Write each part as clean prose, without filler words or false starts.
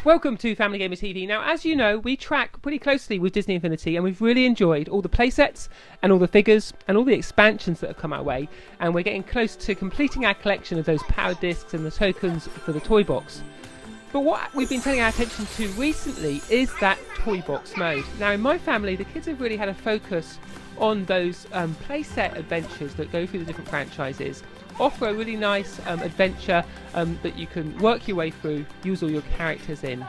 Welcome to Family Gamer TV. Now, as you know, we track pretty closely with Disney Infinity, and we've really enjoyed all the playsets and all the figures and all the expansions that have come our way, and we're getting close to completing our collection of those power discs and the tokens for the toy box. But what we've been turning our attention to recently is that toy box mode. Now, in my family, the kids have really had a focus on those playset adventures that go through the different franchises, offer a really nice adventure that you can work your way through, use all your characters in.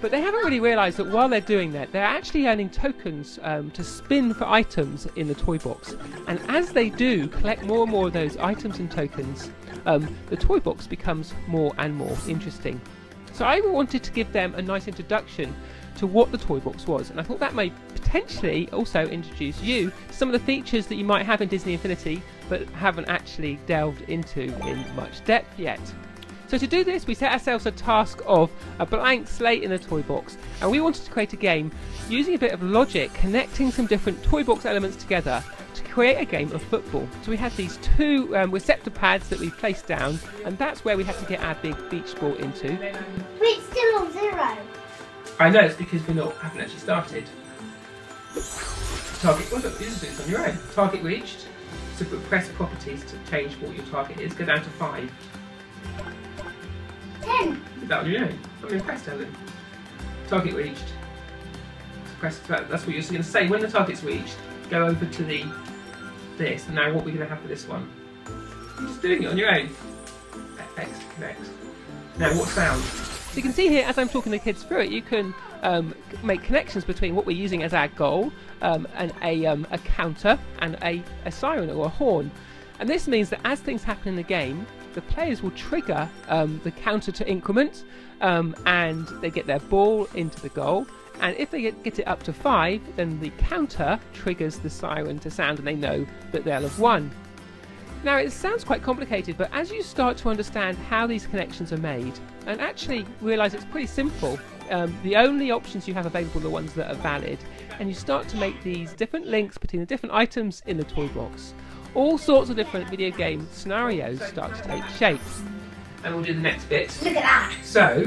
But they haven't really realised that while they're doing that, they're actually earning tokens to spin for items in the toy box. And as they do collect more and more of those items and tokens, the toy box becomes more and more interesting. So I wanted to give them a nice introduction to what the toy box was, and I thought that may potentially also introduce you to some of the features that you might have in Disney Infinity but haven't actually delved into in much depth yet. So to do this, we set ourselves a task of a blank slate in the toy box, and we wanted to create a game using a bit of logic, connecting some different toy box elements together to create a game of football. So we had these two receptor pads that we placed down, and that's where we had to get our big beach ball into. We're still on 0. I know, it's because we haven't actually started. Target, well look, this is on your own. Target reached. So press properties to change what your target is. Go down to 5. 10. Is that on your own? I'm impressed, Ellen. Target reached. Press, that's what you're going to say. When the target's reached, go over to this. And now what we're going to have for this one. You're just doing it on your own. X, connect. Now what sound? So you can see here, as I'm talking the kids through it, you can make connections between what we're using as our goal, and a counter, and a siren or a horn. And this means that as things happen in the game, the players will trigger the counter to increment, and they get their ball into the goal. And if they get it up to 5, then the counter triggers the siren to sound, and they know that they'll have won. Now, it sounds quite complicated, but as you start to understand how these connections are made, and actually realise it's pretty simple, the only options you have available are the ones that are valid, and you start to make these different links between the different items in the toy box, all sorts of different video game scenarios start to take shape. And we'll do the next bit. Look at that. So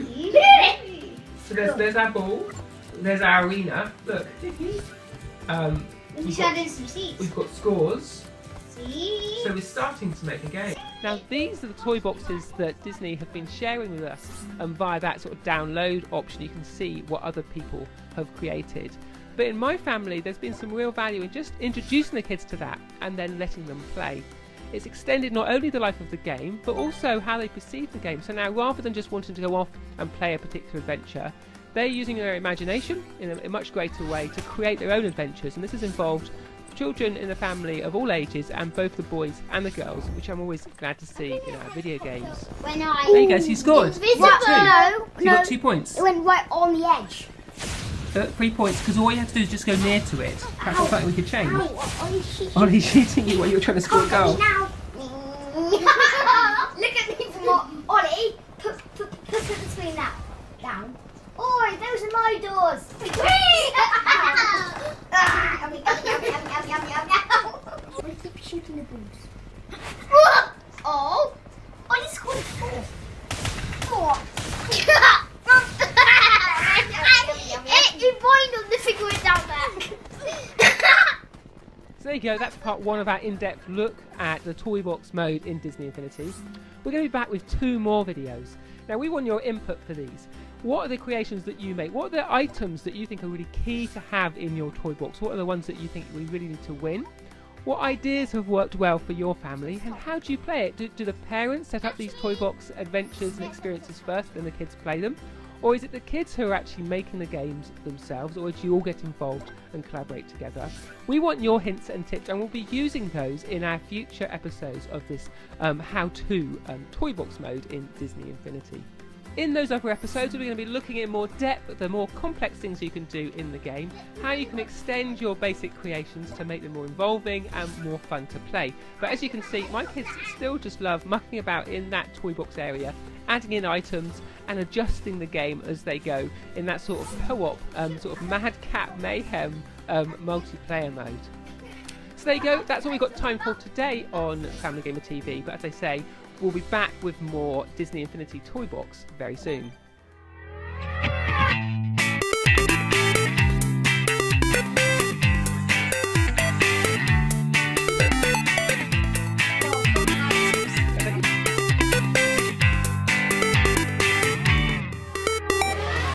there's our ball, there's our arena, look. We've got some seats. We've got scores. See? So we're starting to make a game. Now, these are the toy boxes that Disney have been sharing with us, and via that sort of download option you can see what other people have created. But in my family there's been some real value in just introducing the kids to that and then letting them play. It's extended not only the life of the game, but also how they perceive the game. So now, rather than just wanting to go off and play a particular adventure, they're using their imagination in a much greater way to create their own adventures, and this has involved children in the family of all ages, and both the boys and the girls, which I'm always glad to see in our video games. When I... There you go, so you scored. What? No, so you got 2 points. It went right on the edge. 3 points, because all you have to do is just go near to it. Perhaps it's something we could change. Ow, Ollie's shooting you while you're trying to score a goal. Now. Look at me for more. Ollie, put the screen down. Oi, those are my doors. We keep shooting the balls. Oh, Ollie scored 4. You point on the figure down there. So there you go, that's part 1 of our in-depth look at the toy box mode in Disney Infinity. We're going to be back with 2 more videos. Now, we want your input for these. What are the creations that you make? What are the items that you think are really key to have in your toy box? What are the ones that you think we really need to win? What ideas have worked well for your family, and how do you play it? Do the parents set up these toy box adventures and experiences first, then the kids play them? Or is it the kids who are actually making the games themselves, or do you all get involved and collaborate together? We want your hints and tips, and we'll be using those in our future episodes of this how-to toy box mode in Disney Infinity. In those other episodes, we're going to be looking in more depth at the more complex things you can do in the game, how you can extend your basic creations to make them more involving and more fun to play. But as you can see, my kids still just love mucking about in that toy box area, adding in items and adjusting the game as they go in that sort of co-op, sort of madcap mayhem multiplayer mode. So there you go, that's all we've got time for today on Family Gamer TV, but as I say, we'll be back with more Disney Infinity Toy Box very soon.